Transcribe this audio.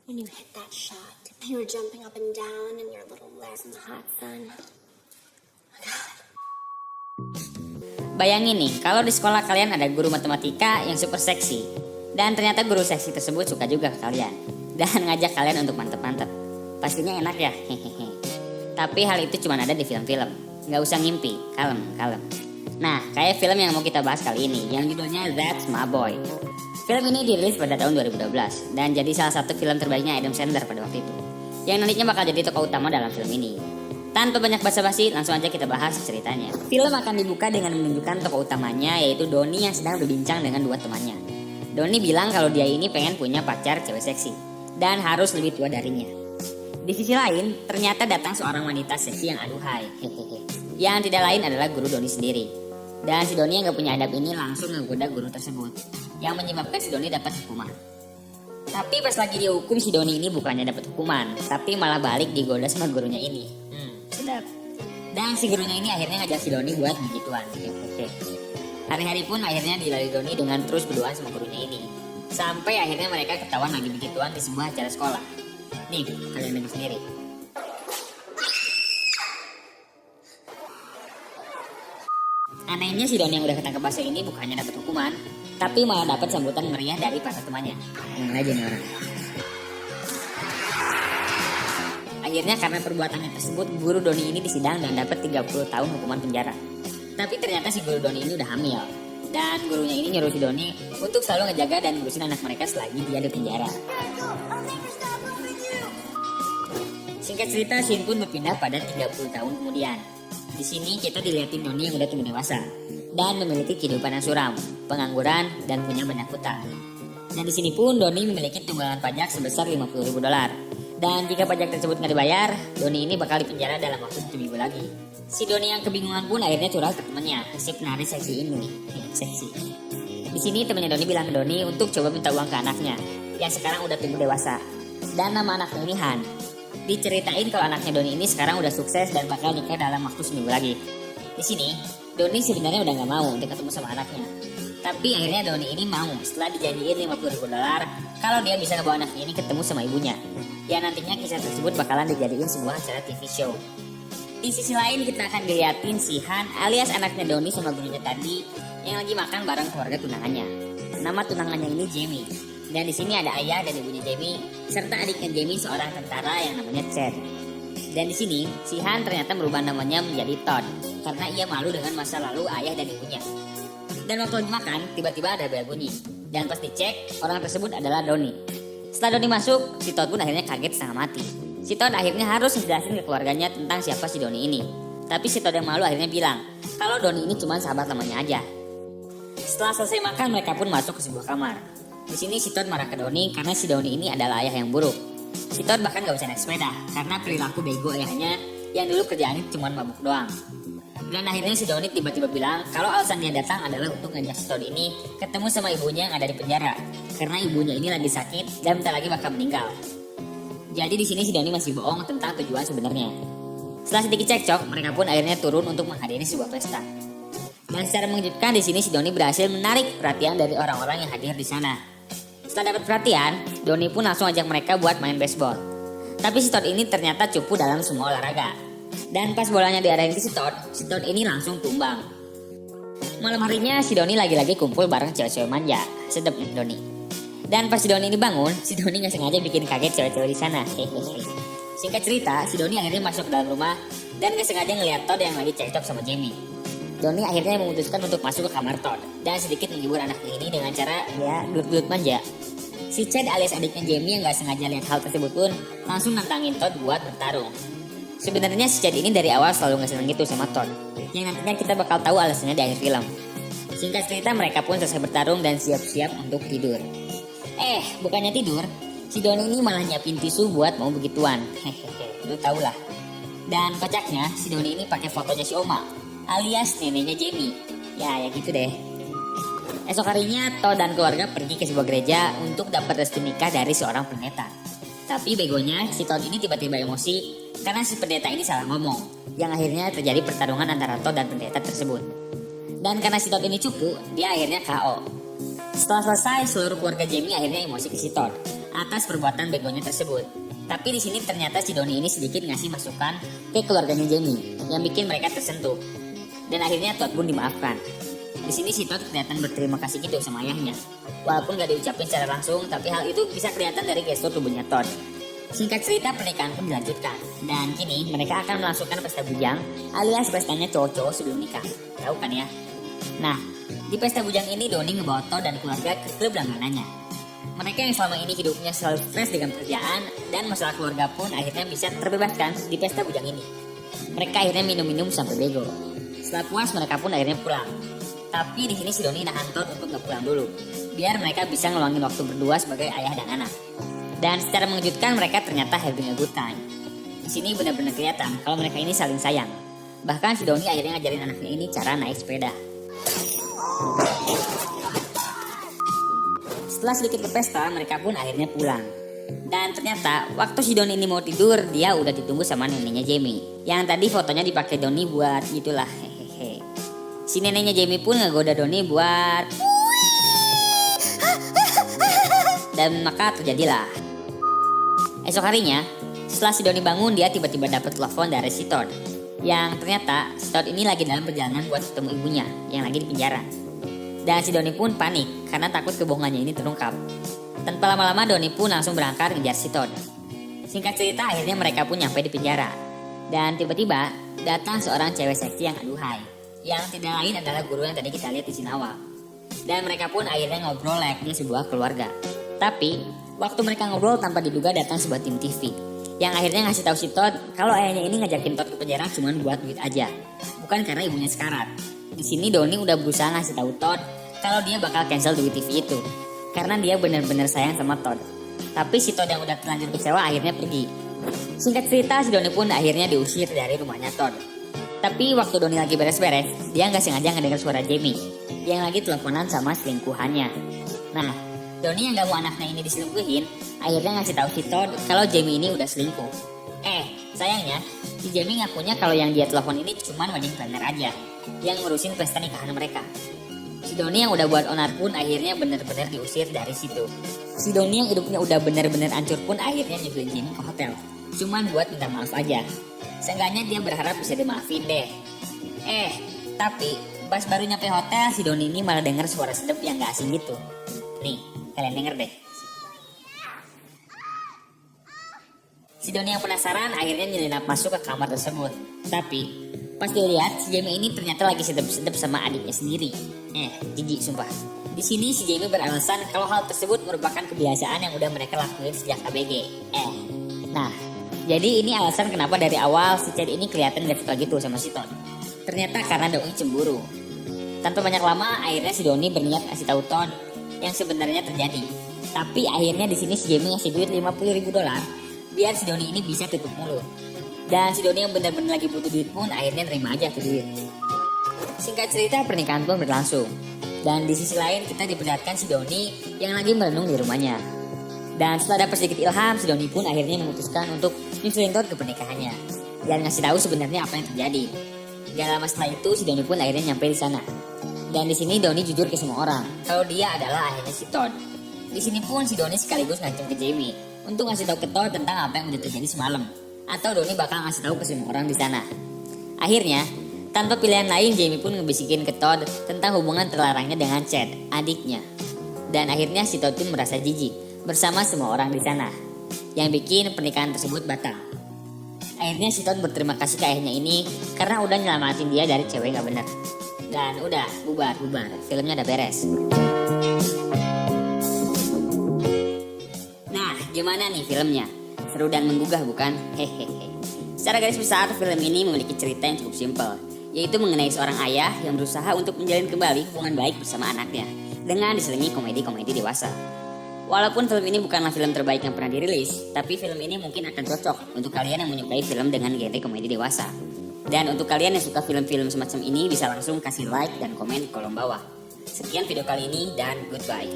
When you hit that shot, you were jumping up and down in your little legs in the hot sun. Bayangin nih, kalau di sekolah kalian ada guru matematika yang super seksi. Dan ternyata guru seksi tersebut suka juga ke kalian. Dan ngajak kalian untuk mantep-mantep. Pastinya enak ya, hehehe. Tapi hal itu cuma ada di film-film. Gak usah ngimpi, kalem. Nah, kayak film yang mau kita bahas kali ini, yang judulnya That's My Boy. Film ini dirilis pada tahun 2012, dan jadi salah satu film terbaiknya Adam Sandler pada waktu itu. Yang nantinya bakal jadi tokoh utama dalam film ini. Tanpa banyak basa-basi, langsung aja kita bahas ceritanya. Film akan dibuka dengan menunjukkan tokoh utamanya, yaitu Donnie yang sedang berbincang dengan dua temannya. Donnie bilang kalau dia ini pengen punya pacar cewek seksi, dan harus lebih tua darinya. Di sisi lain, ternyata datang seorang wanita seksi yang aduhai, yang tidak lain adalah guru Donnie sendiri. Dan si Donnie yang gak punya adab ini langsung menggoda guru tersebut, yang menyebabkan si Donnie dapat hukuman. Tapi pas lagi dihukum, si Donnie ini bukannya dapat hukuman, tapi malah balik digoda sama gurunya ini. Sedap. Dan si gurunya ini akhirnya ngajak si Donnie buat begituan. Hari-hari pun akhirnya dilalui Donnie dengan terus berduaan sama gurunya ini. Sampai akhirnya mereka ketahuan lagi begituan di sebuah acara sekolah. Nih, kalian lihat sendiri. Anehnya si Donnie yang udah ketangkep bahasa ini bukannya dapat hukuman, tapi malah dapat sambutan meriah dari para temannya. Yang aja nih orang. Akhirnya karena perbuatannya tersebut, guru Donnie ini disidang dan dapat 30 tahun hukuman penjara. Tapi ternyata si guru Donnie ini udah hamil. Dan gurunya ini nyuruh si Donnie untuk selalu ngejaga dan ngurusin anak mereka selagi dia di penjara. Singkat cerita, scene pun berpindah pada 30 tahun kemudian. Di sini kita dilihatin Donnie yang udah tumbuh dewasa dan memiliki kehidupan yang suram, pengangguran, dan punya banyak hutang. Dan di sini pun Donnie memiliki tunggangan pajak sebesar $50.000. Dan jika pajak tersebut nggak dibayar, Donnie ini bakal dipenjara dalam waktu 1 minggu lagi. Si Donnie yang kebingungan pun akhirnya curhat ke temannya, si penari seksi ini. Seksi. Di sini temannya Donnie bilang ke Donnie untuk coba minta uang ke anaknya, yang sekarang udah tumbuh dewasa. Dan nama anaknya ini Han. Diceritain kalau anaknya Donnie ini sekarang udah sukses dan bakal nikah dalam waktu 1 minggu lagi. Di sini, Donnie sebenarnya udah nggak mau untuk ketemu sama anaknya. Tapi akhirnya Donnie ini mau setelah dijanjiin $50.000 kalau dia bisa ngebawa anaknya ini ketemu sama ibunya. Ya nantinya kisah tersebut bakalan dijadiin sebuah acara TV show. Di sisi lain kita akan diliatin si Han alias anaknya Donnie sama gurunya tadi yang lagi makan bareng keluarga tunangannya. Nama tunangannya ini Jamie. Dan di sini ada ayah dan ibunya Jamie serta adiknya Jamie seorang tentara yang namanya Chad. Dan di sini si Han ternyata merubah namanya menjadi Todd karena ia malu dengan masa lalu ayah dan ibunya. Dan waktu lagi makan, tiba-tiba ada bel bunyi. Dan pas dicek, orang tersebut adalah Donnie. Setelah Donnie masuk, si Todd pun akhirnya kaget setengah mati. Si Todd akhirnya harus menjelasin ke keluarganya tentang siapa si Donnie ini. Tapi si Todd yang malu akhirnya bilang, kalau Donnie ini cuma sahabat lamanya aja. Setelah selesai makan, mereka pun masuk ke sebuah kamar. Di sini si Todd marah ke Donnie karena si Donnie ini adalah ayah yang buruk. Si Todd bahkan gak bisa naik sepeda karena perilaku bego ayahnya yang dulu kerjaannya cuma mabuk doang. Dan akhirnya si Donnie tiba-tiba bilang kalau alasan dia datang adalah untuk ngajak si Todd ini ketemu sama ibunya yang ada di penjara karena ibunya ini lagi sakit dan bentar lagi bakal meninggal. Jadi di sini si Donnie masih bohong tentang tujuan sebenarnya. Setelah sedikit cekcok, mereka pun akhirnya turun untuk menghadiri sebuah pesta. Dan secara mengejutkan di sini si Donnie berhasil menarik perhatian dari orang-orang yang hadir di sana. Setelah dapat perhatian, Donnie pun langsung ajak mereka buat main baseball. Tapi si Todd ini ternyata cupu dalam semua olahraga. Dan pas bolanya diarahin ke si Todd ini langsung tumbang. Malam harinya si Donnie lagi-lagi kumpul bareng cewek-cewek manja. Sedep nih Donnie. Dan pas si Donnie ini bangun, si Donnie gak sengaja bikin kaget cewek-cewek di sana. Singkat cerita, si Donnie akhirnya masuk ke dalam rumah dan gak sengaja ngeliat Todd yang lagi cekcok sama Jamie. Donnie akhirnya memutuskan untuk masuk ke kamar Todd dan sedikit menghibur anaknya ini dengan cara ya gelut-gelut manja. Si Chad alias adiknya Jamie yang gak sengaja lihat hal tersebut pun langsung nantangin Todd buat bertarung. Sebenarnya si Chad ini dari awal selalu gak seneng gitu sama Todd, yang nantinya kita bakal tahu alasannya di akhir film. Singkat cerita mereka pun selesai bertarung dan siap-siap untuk tidur. Bukannya tidur, si Donnie ini malah nyiapin tisu buat mau begituan. Lu tau lah. Dan kocaknya si Donnie ini pakai fotonya si Oma alias neneknya Jamie. Ya gitu deh. Esok harinya Todd dan keluarga pergi ke sebuah gereja untuk dapat restu nikah dari seorang pendeta. Tapi begonya si Todd ini tiba-tiba emosi karena si pendeta ini salah ngomong, yang akhirnya terjadi pertarungan antara Todd dan pendeta tersebut. Dan karena si Todd ini cupu, dia akhirnya KO. Setelah selesai, seluruh keluarga Jamie akhirnya emosi ke si Todd. atas perbuatan begonya tersebut. Tapi di sini ternyata si Doni ini sedikit ngasih masukan ke keluarganya Jamie yang bikin mereka tersentuh. Dan akhirnya Todd pun dimaafkan. Di sini si Todd kelihatan berterima kasih gitu sama ayahnya. Walaupun gak diucapin secara langsung, tapi hal itu bisa kelihatan dari gestur tubuhnya Todd. Singkat cerita, pernikahan pun dilanjutkan. Dan kini mereka akan melangsungkan pesta bujang alias pestanya cowok-cowok sebelum nikah. Tahu kan ya? Nah, di pesta bujang ini Doni ngebawa Todd dan keluarga ke klub langganannya. Mereka yang selama ini hidupnya selalu stres dengan pekerjaan dan masalah keluarga pun akhirnya bisa terbebaskan di pesta bujang ini. Mereka akhirnya minum-minum sampai bego. Setelah puas mereka pun akhirnya pulang. Tapi di sini si Doni nahan Todd untuk nggak pulang dulu, biar mereka bisa ngeluangin waktu berdua sebagai ayah dan anak. Dan secara mengejutkan mereka ternyata having a good time. Di sini benar-benar kelihatan kalau mereka ini saling sayang. Bahkan si Doni akhirnya ngajarin anaknya ini cara naik sepeda. Setelah sedikit berpesta, mereka pun akhirnya pulang. Dan ternyata waktu si Doni ini mau tidur, dia udah ditunggu sama neneknya Jamie. Yang tadi fotonya dipakai Doni buat gitulah, hehehe. Si neneknya Jamie pun ngegoda Doni buat dan maka terjadilah. Esok harinya, setelah si Doni bangun, dia tiba-tiba dapat telepon dari si Todd. Yang ternyata si Todd ini lagi dalam perjalanan buat ketemu ibunya yang lagi di penjara. Dan si Doni pun panik karena takut kebohongannya ini terungkap. Tanpa lama-lama Doni pun langsung berangkat ngejar si Todd. Singkat cerita, akhirnya mereka pun nyampe di penjara. Dan tiba-tiba datang seorang cewek seksi yang aduhai, yang tidak lain adalah guru yang tadi kita lihat di scene awal. Dan mereka pun akhirnya ngobrol layaknya sebuah keluarga. Tapi waktu mereka ngobrol tanpa diduga datang sebuah tim TV yang akhirnya ngasih tahu si Todd kalau ayahnya ini ngajakin Todd ke penjara cuma buat duit aja, bukan karena ibunya sekarat. Di sini Doni udah berusaha ngasih tahu Todd kalau dia bakal cancel duit TV itu karena dia benar-benar sayang sama Todd. Tapi si Todd yang udah terlanjur kecewa akhirnya pergi. Singkat cerita, si Doni pun akhirnya diusir dari rumahnya Todd. Tapi waktu Doni lagi beres-beres, dia nggak sengaja ngedengar suara Jamie yang lagi teleponan sama selingkuhannya. Nah, Doni yang gak mau anaknya ini diselingkuhin akhirnya ngasih tahu si Todd kalau Jamie ini udah selingkuh. Sayangnya si Jamie ngakunya kalau yang dia telepon ini cuma wedding planner aja yang ngurusin pesta nikahan mereka. Si Doni yang udah buat onar pun akhirnya bener-bener diusir dari situ. Si Doni yang hidupnya udah bener-bener hancur pun akhirnya nyusulin Jamie ke hotel, cuman buat minta maaf aja. Seenggaknya dia berharap bisa dimaafin deh. Tapi pas baru nyampe hotel, si Doni ini malah dengar suara sedep yang gak asing gitu. Nih, kalian denger deh. Si Doni yang penasaran akhirnya nyelinap masuk ke kamar tersebut. Tapi pas dilihat, si Jamie ini ternyata lagi sedep-sedep sama adiknya sendiri. Jijik sumpah. Di sini si Jamie beralasan kalau hal tersebut merupakan kebiasaan yang udah mereka lakuin sejak ABG. Nah, jadi ini alasan kenapa dari awal si Chad ini kelihatan gak suka gitu sama si Todd. Ternyata karena Doni cemburu. Tanpa banyak lama, akhirnya si Doni berniat kasih tahu Todd yang sebenarnya terjadi. Tapi akhirnya di sini si Jamie ngasih duit $50,000 biar si Doni ini bisa tutup mulut. Dan si Doni yang benar-benar lagi butuh duit pun akhirnya terima aja tuh duit. Singkat cerita, pernikahan pun berlangsung. Dan di sisi lain kita diperlihatkan si Doni yang lagi merenung di rumahnya. Dan setelah dapat sedikit ilham, si Doni pun akhirnya memutuskan untuk nyusulin Todd ke pernikahannya dan ngasih tahu sebenarnya apa yang terjadi. Gak lama setelah itu si Doni pun akhirnya nyampe di sana. Dan di sini Doni jujur ke semua orang kalau dia adalah ayahnya si Todd. Di sini pun si Doni sekaligus ngancam ke Jamie untuk ngasih tahu ke Todd tentang apa yang udah terjadi semalam, atau Doni bakal ngasih tahu ke semua orang di sana. Akhirnya, tanpa pilihan lain, Jamie pun ngebisikin ke Todd tentang hubungan terlarangnya dengan Chad, adiknya. Dan akhirnya si Todd pun merasa jijik bersama semua orang di sana, yang bikin pernikahan tersebut batal. Akhirnya si Todd berterima kasih ke ayahnya ini karena udah nyelamatin dia dari cewek gak bener. Dan udah, bubar, filmnya udah beres. Nah, gimana nih filmnya? Seru dan menggugah bukan? Hehehe. Secara garis besar, film ini memiliki cerita yang cukup simpel, yaitu mengenai seorang ayah yang berusaha untuk menjalin kembali hubungan baik bersama anaknya dengan diselingi komedi-komedi dewasa. Walaupun film ini bukanlah film terbaik yang pernah dirilis, tapi film ini mungkin akan cocok untuk kalian yang menyukai film dengan genre komedi dewasa. Dan untuk kalian yang suka film-film semacam ini bisa langsung kasih like dan komen di kolom bawah. Sekian video kali ini dan goodbye.